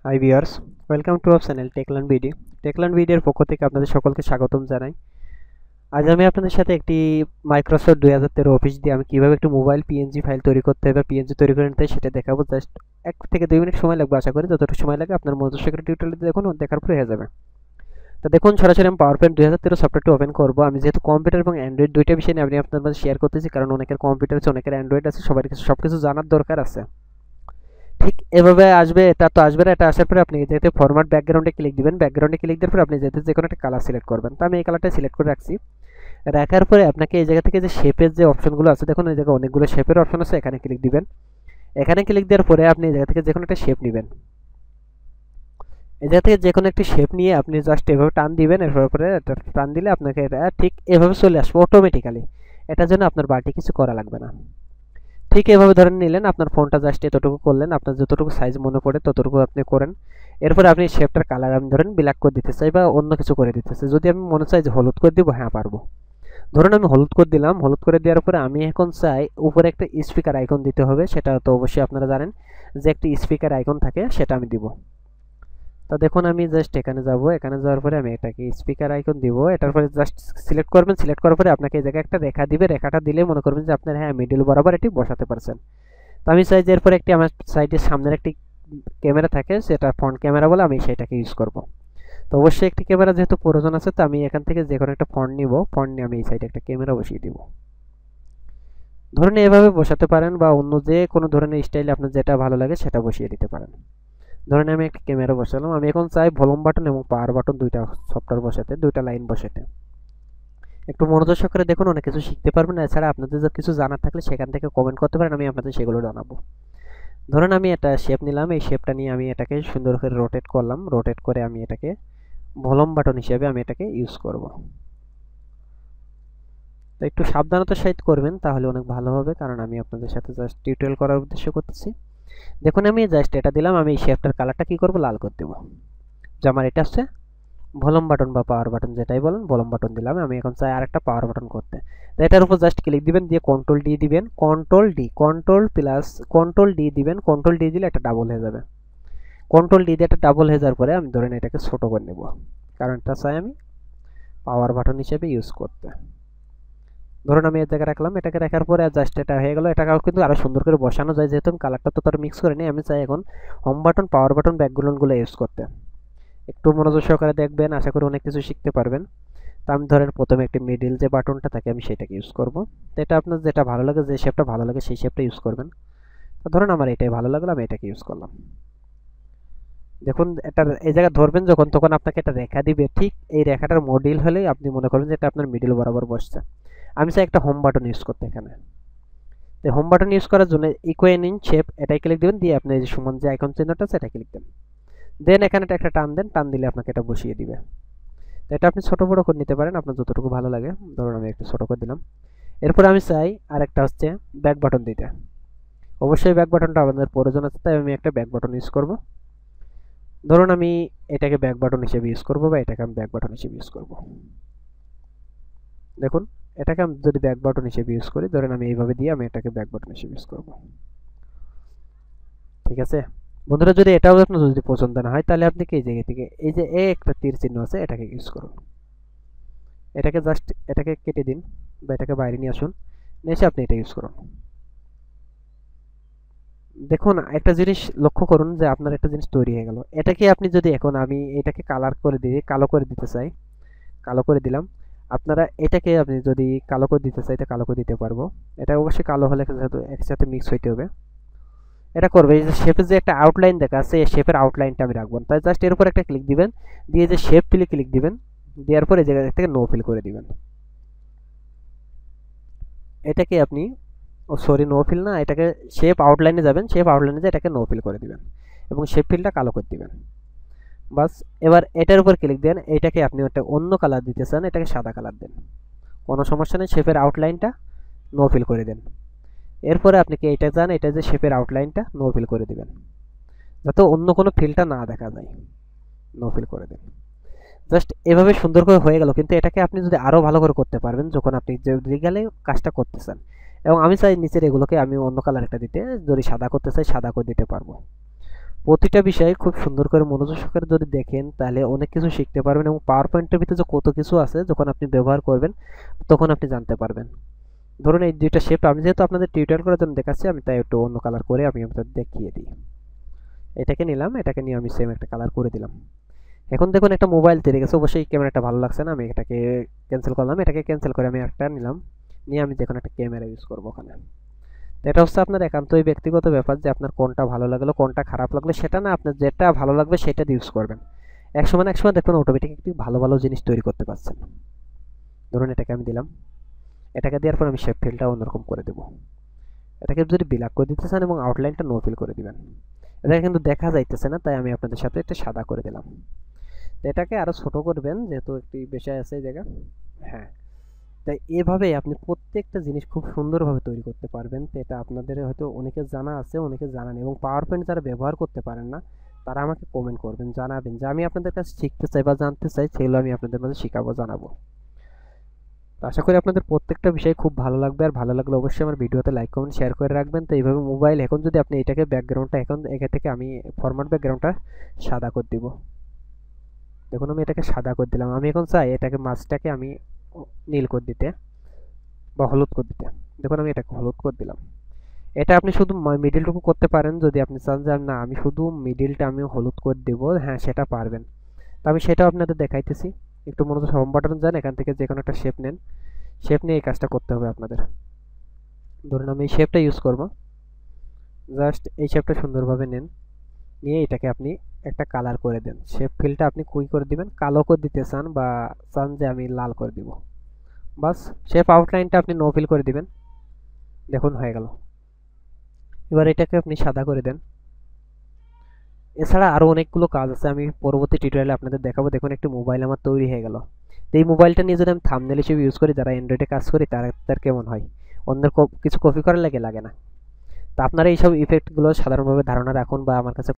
High viewers, welcome to our channel Techlan BD. Techlan বিডির পক্ষ থেকে আপনাদের সকলকে স্বাগতম জানাই। আজ আমি আপনাদের সাথে একটি মাইক্রোসফট 2013 অফিস দিয়ে আমি কিভাবে একটি মোবাইল পিএনজি ফাইল তৈরি করতে হবে, পিএনজি তৈরি করে নিতে হয় সেটা দেখাবো। জাস্ট 1 থেকে 2 মিনিট সময় লাগবে, আশা করি যতটুকু সময় লাগে আপনার মনোযোগ সহকারে টিউটোরিয়ালটি দেখুন, দেখার পরে হয়ে যাবে। তো দেখুন, সরাসরি আমি পাওয়ার পয়েন্ট 2013 সফটওয়্যারটি ওপেন করবো। আমি যেহেতু কম্পিউটার এবং অ্যান্ড্রয়েড দুইটা বিষয় নিয়ে আমি আপনার মাঝে শেয়ার করতেছি, কারণ অনেকের কম্পিউটার আছে, অনেকের অ্যান্ড্রয়েড আছে, সবার কিছু সব কিছু জানার দরকার আছে। ঠিক এভাবে আসবে, এটা তো আসবে না। এটা আসার পরে আপনি যেতে ফরম্যাট ব্যাকগ্রাউন্ডে ক্লিক দিবেন। ব্যাকগ্রাউন্ডে ক্লিক দেওয়ার পরে আপনি যেতে যে কোনো একটা কালার সিলেক্ট করবেন। তো আমি এই কালারটা সিলেক্ট করে রাখছি। রাখার পরে আপনাকে এই জায়গা থেকে যে শেপের যে অপশনগুলো আছে, দেখুন এই জায়গায় অনেকগুলো শেপের অপশন আছে, এখানে ক্লিক দিবেন। এখানে ক্লিক দেওয়ার পরে আপনি এই জায়গা থেকে যে কোনো একটা শেপ নেবেন। এই জায়গা থেকে যে কোনো একটি শেপ নিয়ে আপনি জাস্ট এভাবে টান দিবেন। এরপর পরে টান দিলে আপনাকে এটা ঠিক এভাবে চলে আসবে অটোমেটিক্যালি। এটার জন্য আপনার বাড়তি কিছু করা লাগবে না। ঠিক এভাবে ধরে নিলেন, আপনার ফোনটা জাস্ট এতটুকু করলেন, আপনার যতটুকু সাইজ মনে পড়ে ততটুকু আপনি করেন। এরপরে আপনি শেপটার কালার আমি ধরেন ব্ল্যাক করে দিতে চাই বা অন্য কিছু করে দিতে চাই। যদি আমি মনে চাই যে হলুদ করে দিব, হ্যাঁ পারবো। ধরুন আমি হলুদ করে দিলাম। হলুদ করে দেওয়ার পরে আমি এখন চাই উপরে একটা স্পিকার আইকন দিতে হবে। সেটা তো অবশ্যই আপনারা জানেন যে একটি স্পিকার আইকন থাকে, সেটা আমি দিব। তো দেখুন আমি জাস্ট এখানে যাব। এখানে যাওয়ার পরে আমি এটাকে স্পিকার আইকন দিব। এটার পরে জাস্ট সিলেক্ট করবেন। সিলেক্ট করার পরে আপনাকে এই জায়গায় একটা রেখা দিবে। রেখাটা দিলে মনে করবেন যে আপনার হ্যাঁ মিডল বরাবর এটি বসাতে পারছেন। তো আমি চাই যে এরপর একটি আমার সাইডের সামনের একটি ক্যামেরা থাকে, সেটা ফ্রন্ট ক্যামেরা বলে আমি সেটাকে ইউজ করব। তো অবশ্যই একটি ক্যামেরা যেহেতু প্রয়োজন আছে, তো আমি এখান থেকে যে কোনো একটা ফন্ট নিব। ফন্ট নিয়ে আমি এই সাইডে একটা ক্যামেরা বসিয়ে দিব। ধরুন এভাবে বসাতে পারেন বা অন্য যে কোনো ধরনের স্টাইলে আপনার যেটা ভালো লাগে সেটা বসিয়ে দিতে পারেন। ধরেন আমি একটা ক্যামেরা বসালাম। আমি এখন চাই ভলিউম বাটন এবং পাওয়ার বাটন দুইটা সফটওয়্যার বসাতে, দুইটা লাইন বসাতে। একটু মনোযোগ সহকারে দেখুন, অনেক কিছু শিখতে পারবেন। এছাড়া আপনাদের যদি কিছু জানার থাকলে সেখান থেকে কমেন্ট করতে পারেন, আমি আপনাদের সেগুলো জানাবো। ধরুন আমি একটা শেপ নিলাম। এই শেপটা নিয়ে আমি এটাকে সুন্দর করে রোটেট করলাম। রোটেট করে আমি এটাকে ভলিউম বাটন হিসেবে আমি এটাকে ইউজ করব। তো একটু সাবধানতার সহিত করবেন, তাহলে অনেক ভালো হবে, কারণ আমি আপনাদের সাথে জাস্ট টিউটোরিয়াল করার উদ্দেশ্য করতেছি। দেখুন আমি জাস্ট এটা দিলাম। আমি এই শেপটার কালারটা কি করব, লাল করে দেবো। যে আমার এটা হচ্ছে ভলিউম বাটন বা পাওয়ার বাটন যেটাই বলেন, ভলিউম বাটন দিলাম। আমি এখন চাই আরেকটা পাওয়ার বাটন করতে। তো এটার উপর জাস্ট ক্লিক দিবেন, দিয়ে কন্ট্রোল ডি দিবেন। Control D, control plus control D দিবেন। কন্ট্রোল ডি দিলে এটা ডাবল হয়ে যাবে। কন্ট্রোল ডি দিয়ে এটা ডাবল হয়ে যাওয়ার পরে আমি ধরেন এটাকে ছোট করে নেব, কারণ এটা চাই আমি পাওয়ার বাটন হিসেবে ইউজ করতে। ধরুন আমি এই জায়গায় রাখলাম। এটাকে রাখার পরে জাস্ট এটা হয়ে গেল। এটাকেও কিন্তু আরো সুন্দর করে বসানো যায়, যেহেতু আমি কালারটা তো তার মিক্স করে নিই। আমি চাই এখন হোম বাটন, পাওয়ার বাটন, ব্যাকগ্রাউন্ডগুলো ইউজ করতে। একটু মনোযোগ সহকারে দেখবেন, আশা করি অনেক কিছু শিখতে পারবেন। তো আমি ধরেন প্রথমে একটি মিডিল যে বাটনটা থাকে আমি সেটাকে ইউজ করব। তো এটা আপনার যেটা ভালো লাগে, যে শেপটা ভালো লাগে সেই শেপটা ইউজ করবেন। তো ধরুন আমার এটাই ভালো লাগলো, আমি এটাকে ইউজ করলাম। দেখুন এটার এই জায়গায় ধরবেন যখন, তখন আপনাকে একটা রেখা দিবে। ঠিক এই রেখাটার মডিল হলেই আপনি মনে করবেন যে এটা আপনার মিডিল বরাবর বসছে। আমি চাই একটা হোম বাটন ইউজ করতে এখানে। তো হোম বাটন ইউজ করার জন্য ইকুয়েন ইন শেপ এটাই ক্লিক দিবেন, দিয়ে আপনি এই যে সমান যে আইকন চিহ্নটা আছে এটা ক্লিক দেন। দেন এখানে একটা টান দেন। টান দিলে আপনাকে এটা বসিয়ে দিবে। তো এটা আপনি ছোট বড় করে নিতে পারেন আপনার যতটুকু ভালো লাগে। ধরুন আমি একটু ছোট করে দিলাম। এরপর আমি চাই আরেকটা হচ্ছে ব্যাক বাটন দিতে। অবশ্যই ব্যাক বাটনটা আমাদের প্রয়োজন আছে, তাই আমি একটা ব্যাক বাটন ইউজ করব। ধরুন আমি এটাকে ব্যাক বাটন হিসেবে ইউজ করব, বা এটাকে আমি ব্যাক বাটন হিসেবে ইউজ করব। দেখুন এটাকে আমি যদি ব্যাক বাটন হিসেবে ইউজ করি, ধরেন আমি এইভাবে দিয়ে আমি এটাকে ব্যাক বাটন হিসেবে ইউজ করব। ঠিক আছে বন্ধুরা, যদি এটাও আপনার যদি পছন্দ না হয়, তাহলে আপনি কি এই জায়গা থেকে এই যে একটা তীর চিহ্ন আছে এটাকে ইউজ করুন। এটাকে জাস্ট এটাকে কেটে দিন, বা এটাকে বাইরে নিয়ে আসুন, নিয়ে এসে আপনি এটা ইউজ করুন। দেখুন একটা জিনিস লক্ষ্য করুন যে আপনার একটা জিনিস তৈরি হয়ে গেল। এটাকে আপনি যদি এখন আমি এটাকে কালার করে দিয়ে কালো করে দিতে চাই, কালো করে দিলাম। আপনারা এটাকে আপনি যদি কালো করে দিতে চাই, কালো করে দিতে পারবো। এটা অবশ্যই কালো হলে যেহেতু একসাথে মিক্স হইতে হবে, এটা করবে। এই যে শেপের যে একটা আউটলাইন দেখা আছে, এই শেপের আউটলাইনটা আমি রাখবো। তাই জাস্ট এর উপর একটা ক্লিক দিবেন, দিয়ে যে শেপ ফিলে ক্লিক দিবেন, দেওয়ার পর এই জায়গা থেকে নো ফিল করে দিবেন। এটাকে আপনি, ও সরি নো ফিল না, এটাকে শেপ আউটলাইনে যাবেন। শেপ আউটলাইনে যে এটাকে নো ফিল করে দিবেন এবং শেপ ফিলটা কালো করে দিবেন। বাস, এবার এটার উপর ক্লিক দেন। এটাকে আপনি একটা অন্য কালার দিতে চান, এটাকে সাদা কালার দেন, কোনো সমস্যা নেই। শেপের আউটলাইনটা নো ফিল করে দেন। এরপরে আপনি কি এটা চান, এটা যে শেপের আউটলাইনটা নো ফিল করে দিবেন, যাতে অন্য কোনো ফিলটা না দেখা যায়। নো ফিল করে দেন। জাস্ট এভাবে সুন্দর করে হয়ে গেল। কিন্তু এটাকে আপনি যদি আরো ভালো করে করতে পারবেন যখন আপনি যে রিগালে কাজটা করতেছেন। এবং আমি চাই নিচের এগুলোকে আমি অন্য কালার একটা দিতে, যদি সাদা করতে চাই সাদা করে দিতে পারবো। প্রতিটা বিষয় খুব সুন্দর করে মনোযোগ সহকারে যদি দেখেন তাহলে অনেক কিছু শিখতে পারবেন, এবং পাওয়ার পয়েন্টের ভিতরে যে কত কিছু আছে যখন আপনি ব্যবহার করবেন তখন আপনি জানতে পারবেন। ধরুন এই দুইটা শেপ আমি যেহেতু আপনাদের টিউটোরিয়াল করার জন্য দেখাচ্ছি, আমি তাই একটু অন্য কালার করে আমি আপনাদের দেখিয়ে দিই। এটাকে নিলাম, এটাকে নিয়ে আমি সেম একটা কালার করে দিলাম। এখন দেখুন একটা মোবাইল তৈরি গেছে, অবশ্যই ক্যামেরাটা ভালো লাগছে না, আমি এটাকে ক্যান্সেল করলাম। এটাকে ক্যান্সেল করে আমি একটা নিলাম, নিয়ে আমি দেখুন একটা ক্যামেরা ইউজ করবো ওখানে। তো এটা হচ্ছে আপনার একান্তই ব্যক্তিগত ব্যাপার যে আপনার কোনটা ভালো লাগলো কোনটা খারাপ লাগলো সেটা না, আপনার যেটা ভালো লাগবে সেটা ইউজ করবেন। এক সময় দেখবেন অটোমেটিক একটি ভালো ভালো জিনিস তৈরি করতে পারছেন। ধরুন এটাকে আমি দিলাম, এটাকে দেওয়ার পর আমি শেপ ফিলটা অন্যরকম করে দেবো। এটাকে যদি ব্ল্যাক করে দিতে চান এবং আউটলাইনটা নো ফিল করে দিবেন। এটা কিন্তু দেখা যাইতেছে না, তাই আমি আপনাদের সাথে একটা সাদা করে দিলাম। তো এটাকে আরও ছোট করবেন যেহেতু একটি বিষয় আছে এই জায়গা। হ্যাঁ, তাই এভাবে আপনি প্রত্যেকটা জিনিস খুব সুন্দরভাবে তৈরি করতে পারবেন। তো এটা আপনাদের হয়তো অনেকে জানা আছে, অনেকে জানা নেই, এবং পাওয়ার পয়েন্ট যারা ব্যবহার করতে পারেন না তারা আমাকে কমেন্ট করবেন, জানাবেন যে আমি আপনাদের কাছে শিখতে চাই বা জানতে চাই, সেগুলো আমি আপনাদের মাঝে শিখাবো, জানাবো। তো আশা করি আপনাদের প্রত্যেকটা বিষয় খুব ভালো লাগবে, আর ভালো লাগলে অবশ্যই আমার ভিডিওতে লাইক কমেন্ট শেয়ার করে রাখবেন। তো এইভাবে মোবাইল এখন যদি আপনি এটাকে ব্যাকগ্রাউন্ডটা এখন এখান থেকে আমি ফরম্যাট ব্যাকগ্রাউন্ডটা সাদা করে দিব। দেখুন আমি এটাকে সাদা করে দিলাম, আমি এখন চাই এটাকে মাঝটাকে আমি নীল করে দিতে বা হলুদ করে দিতে। দেখুন আমি এটাকে হলুদ করে দিলাম। এটা আপনি শুধু মিডিলটুকু করতে পারেন, যদি আপনি চান যে না আমি শুধু মিডিলটা আমি হলুদ করে দেবো, হ্যাঁ সেটা পারবেন। তো আমি সেটাও আপনাদের দেখাইতেছি। একটু মনোযোগ হোম বাটন যান, এখান থেকে যে কোনো একটা শেপ নেন, শেপ নিয়ে এই কাজটা করতে হবে আপনাদের। ধরুন আমি এই শেপটা ইউজ করব, জাস্ট এই শেপটা সুন্দরভাবে নেন, নিয়ে এটাকে আপনি একটা কালার করে দেন। শেপ ফিলটা আপনি কুই করে দিবেন, কালো করে দিতে চান বা চান যে আমি লাল করে দিব, বাস। শেপ আউটলাইনটা আপনি নো ফিল করে দিবেন, দেখুন হয়ে গেল। এবার এটাকে আপনি সাদা করে দেন। এছাড়া আরও অনেকগুলো কাজ আছে, আমি পরবর্তী টিউটোরিয়ালে আপনাদের দেখাবো। দেখুন একটি মোবাইল আমার তৈরি হয়ে গেল। তো এই মোবাইলটা নিয়ে যদি আমি থাম্বনেল হিসেবে ইউজ করি, যারা অ্যান্ড্রয়েডে কাজ করি তার কেমন হয়, অন্যের কিছু কপি করার লাগে না। তো আপনারা এইসব ইফেক্টগুলো সাধারণভাবে ধারণা রাখুন বা আমার কাছে